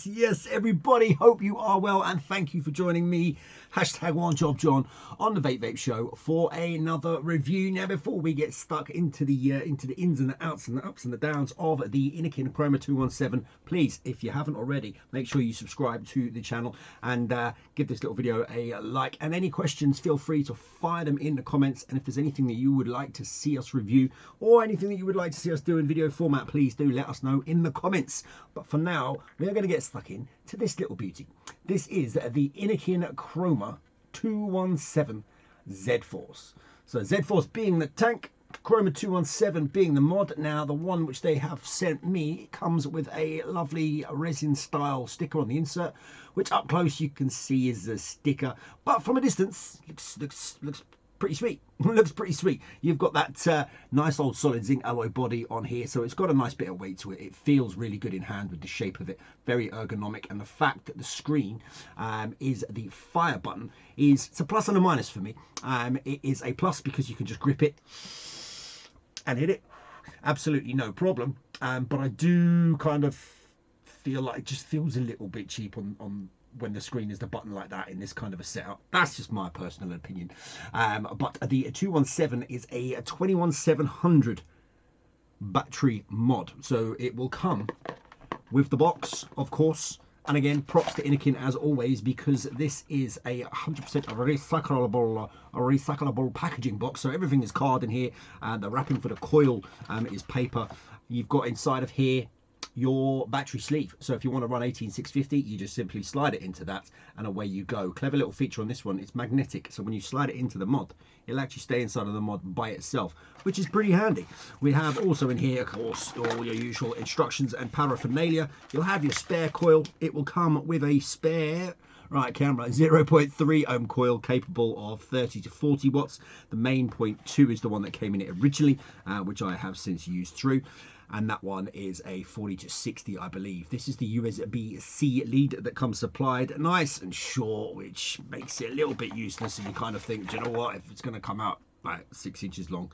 Yes, everybody. Hope you are well, and thank you for joining me. Hashtag One Job John on the Vape Show for another review. Now, before we get stuck into the ins and the outs and the ups and the downs of the Innokin Kroma 217, please, if you haven't already, make sure you subscribe to the channel and give this little video a like. And any questions, feel free to fire them in the comments. And if there's anything that you would like to see us review or anything that you would like to see us do in video format, please do let us know in the comments. But for now, we are going to get stuck in to this little beauty. This is the Innokin Kroma 217 Z-Force. So Z-Force being the tank, Kroma 217 being the mod. Now, the one which they have sent me comes with a lovely resin style sticker on the insert, which up close you can see is a sticker, but from a distance looks pretty sweet. Looks pretty sweet. You've got that nice old solid zinc alloy body on here, so it's got a nice bit of weight to it. It feels really good in hand with the shape of it, very ergonomic, and the fact that the screen is the fire button it's a plus and a minus for me. It is a plus because you can just grip it and hit it, absolutely no problem. But I do kind of feel like it just feels a little bit cheap on when the screen is the button like that in this kind of a setup. That's just my personal opinion. But the 217 is a 21700 battery mod, so it will come with the box, of course. And again, props to Innokin as always, because this is a 100% recyclable packaging box. So everything is card in here. The wrapping for the coil is paper. You've got inside of here your battery sleeve, so if you want to run 18650, you just simply slide it into that and away you go. Clever little feature on this one, it's magnetic, so when you slide it into the mod, it'll actually stay inside of the mod by itself, which is pretty handy. We have also in here, of course, all your usual instructions and paraphernalia. You'll have your spare coil. It will come with a spare, right camera, 0.3 ohm coil capable of 30 to 40 watts. The main 0.2 is the one that came in it originally, which I have since used through. And that one is a 40 to 60, I believe. This is the USB-C lead that comes supplied, nice and short, which makes it a little bit useless. And you kind of think, do you know what, if it's going to come out like 6 inches long,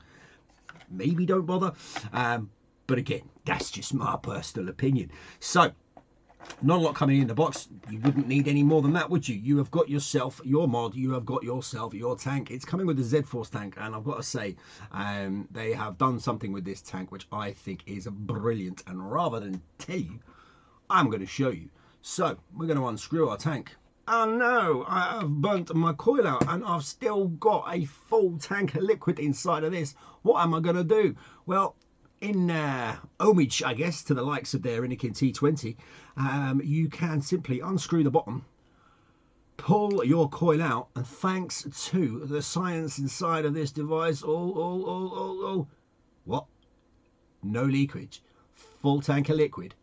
maybe don't bother. But again, that's just my personal opinion. So, not a lot coming in the box. You wouldn't need any more than that, would you? You have got yourself your mod. You have got yourself your tank. It's coming with the Z-Force tank, and I've got to say, they have done something with this tank which I think is brilliant. And rather than tell you, I'm going to show you. So we're going to unscrew our tank. Oh no, I have burnt my coil out, and I've still got a full tank of liquid inside of this. What am I going to do? Well, in homage, I guess, to the likes of their Innokin T20, you can simply unscrew the bottom, pull your coil out, and thanks to the science inside of this device, what? No leakage, full tank of liquid,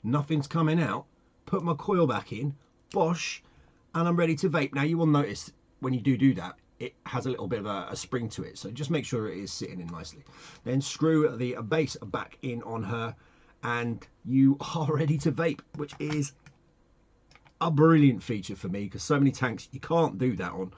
nothing's coming out. Put my coil back in, bosh, and I'm ready to vape. Now you will notice when you do that, it has a little bit of a spring to it, so just make sure it is sitting in nicely. Then screw the base back in on her, and you are ready to vape, which is a brilliant feature for me, because so many tanks you can't do that on.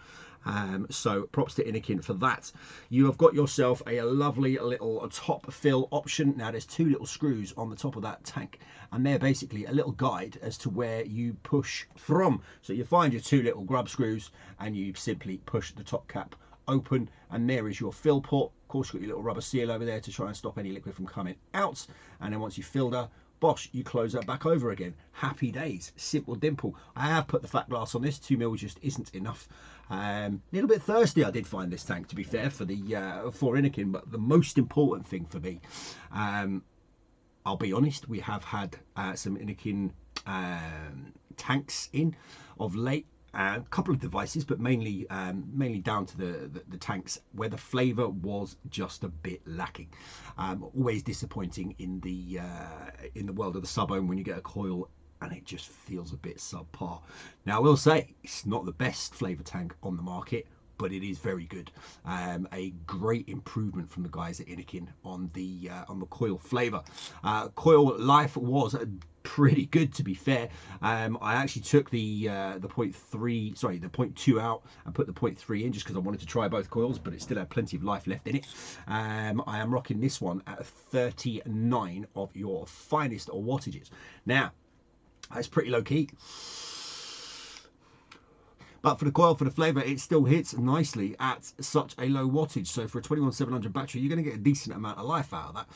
So props to Innokin for that. You have got yourself a lovely little top fill option. Now there's two little screws on the top of that tank, and they're basically a little guide as to where you push from. So you find your two little grub screws and you simply push the top cap open, and there is your fill port. Of course, you've got your little rubber seal over there to try and stop any liquid from coming out, and then once you've filled her, bosh, you close that back over again. Happy days, simple dimple. I have put the fat glass on this. 2 mil just isn't enough. A little bit thirsty, I did find this tank, to be fair, for the for Innokin. But the most important thing for me, I'll be honest, we have had some Innokin tanks in of late. A couple of devices, but mainly down to the tanks, where the flavour was just a bit lacking. Always disappointing in the world of the Subohm when you get a coil and it just feels a bit subpar. Now I will say it's not the best flavour tank on the market, but it is very good. A great improvement from the guys at Innokin on the coil flavour. Coil life was pretty good, to be fair. I actually took the 0.2 out and put the 0.3 in just because I wanted to try both coils, but it still had plenty of life left in it. I am rocking this one at 39 of your finest wattages. Now, It's pretty low key. But for the coil, for the flavour, it still hits nicely at such a low wattage. So for a 21700 battery, you're going to get a decent amount of life out of that.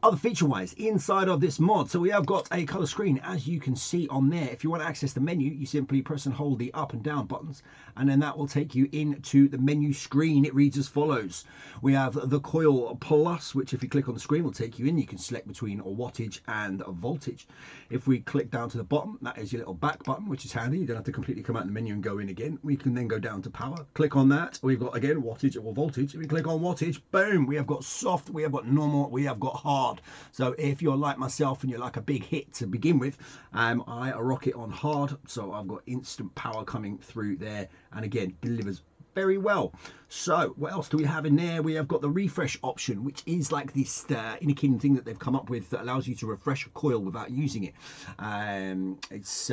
Other feature-wise, inside of this mod, so we have got a colour screen, as you can see on there. If you want to access the menu, you simply press and hold the up and down buttons, and then that will take you into the menu screen. It reads as follows. We have the coil plus, which if you click on the screen will take you in. You can select between a wattage and a voltage. If we click down to the bottom, that is your little back button, which is handy. You don't have to completely come out of the menu and go in again. We can then go down to power, click on that. We've got again wattage or voltage. If we click on wattage, boom, we have got soft, we have got normal, we have got hard. So if you're like myself and you're like a big hit to begin with, I rock it on hard, so I've got instant power coming through there, and again delivers very well. So what else do we have in there? We have got the refresh option, which is like this Innokin thing that they've come up with that allows you to refresh a coil without using it. It's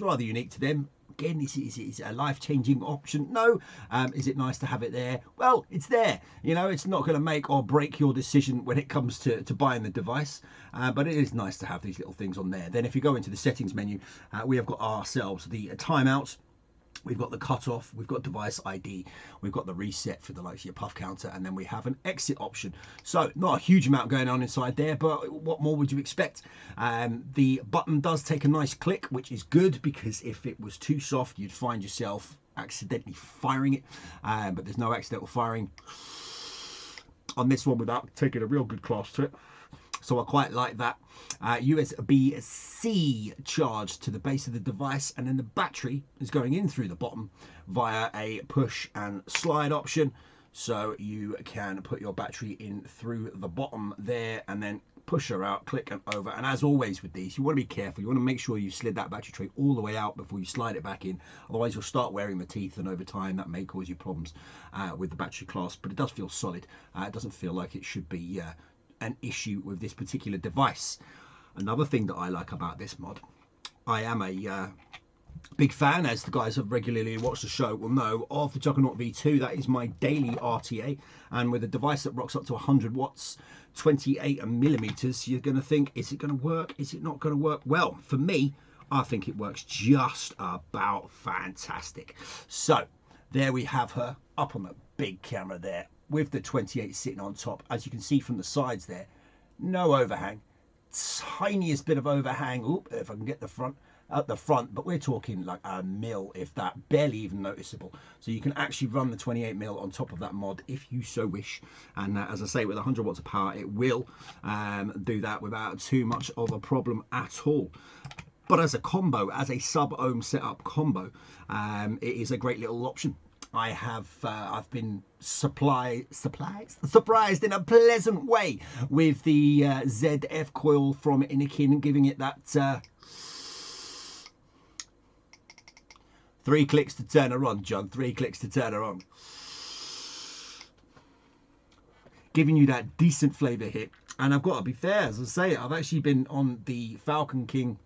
rather unique to them. Again, is a life-changing option? No. Is it nice to have it there? Well, it's there. You know, it's not going to make or break your decision when it comes to buying the device, but it is nice to have these little things on there. Then if you go into the settings menu, we have got ourselves the timeouts. We've got the cutoff, we've got device ID, we've got the reset for the likes of your puff counter, and then we have an exit option. So not a huge amount going on inside there, but what more would you expect? The button does take a nice click, which is good, because if it was too soft, you'd find yourself accidentally firing it, but there's no accidental firing on this one without taking a real good class to it. So I quite like that. USB-C charge to the base of the device, and then the battery is going in through the bottom via a push and slide option. So you can put your battery in through the bottom there and then push her out, click and over. And as always with these, you want to be careful. You want to make sure you slid that battery tray all the way out before you slide it back in. Otherwise you'll start wearing the teeth, and over time that may cause you problems with the battery clasp. But it does feel solid. It doesn't feel like it should be an issue with this particular device. Another thing that I like about this mod, I am a big fan, as the guys who have regularly watched the show will know, of the Juggernaut V2. That is my daily RTA, and with a device that rocks up to 100 watts, 28 millimeters, you're going to think, is it going to work? Is it not going to work? Well, for me, I think it works just about fantastic. So there we have her up on the big camera there, with the 28 sitting on top. As you can see from the sides there, no overhang, tiniest bit of overhang. Oop, if I can get the front at the front, but we're talking like a mil, if that, barely even noticeable. So you can actually run the 28 mil on top of that mod if you so wish, and as I say, with 100 watts of power, it will do that without too much of a problem at all. But as a combo, as a sub-ohm setup combo, it is a great little option. I've been surprised in a pleasant way with the ZF coil from Innokin, giving it that 3 clicks to turn her on, John. 3 clicks to turn her on. Giving you that decent flavour hit. And I've got to be fair, as I say, I've actually been on the Falcon King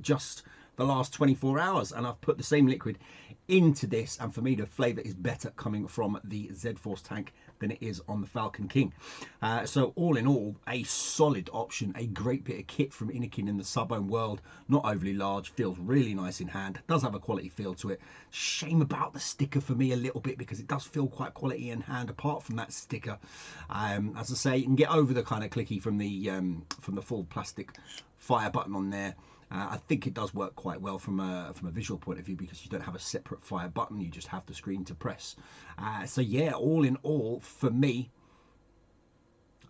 just the last 24 hours, and I've put the same liquid into this, and for me the flavour is better coming from the Z-Force tank than it is on the Falcon King. So all in all, a solid option, a great bit of kit from Innokin in the sub-ohm world. Not overly large, feels really nice in hand, does have a quality feel to it. Shame about the sticker for me a little bit, because it does feel quite quality in hand apart from that sticker. As I say, you can get over the kind of clicky from the full plastic fire button on there. I think it does work quite well from a visual point of view, because you don't have a separate fire button, you just have the screen to press. So yeah, all in all, for me,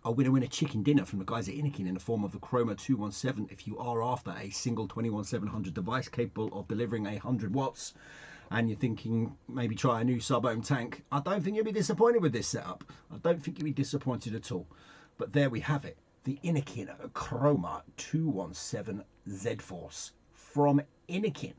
a winner chicken dinner from the guys at Innokin in the form of the Kroma 217 if you are after a single 21700 device capable of delivering 100 watts and you're thinking maybe try a new sub-ohm tank. I don't think you'll be disappointed with this setup. I don't think you'll be disappointed at all. But there we have it, the Innokin Kroma 217 Z-Force from Innokin.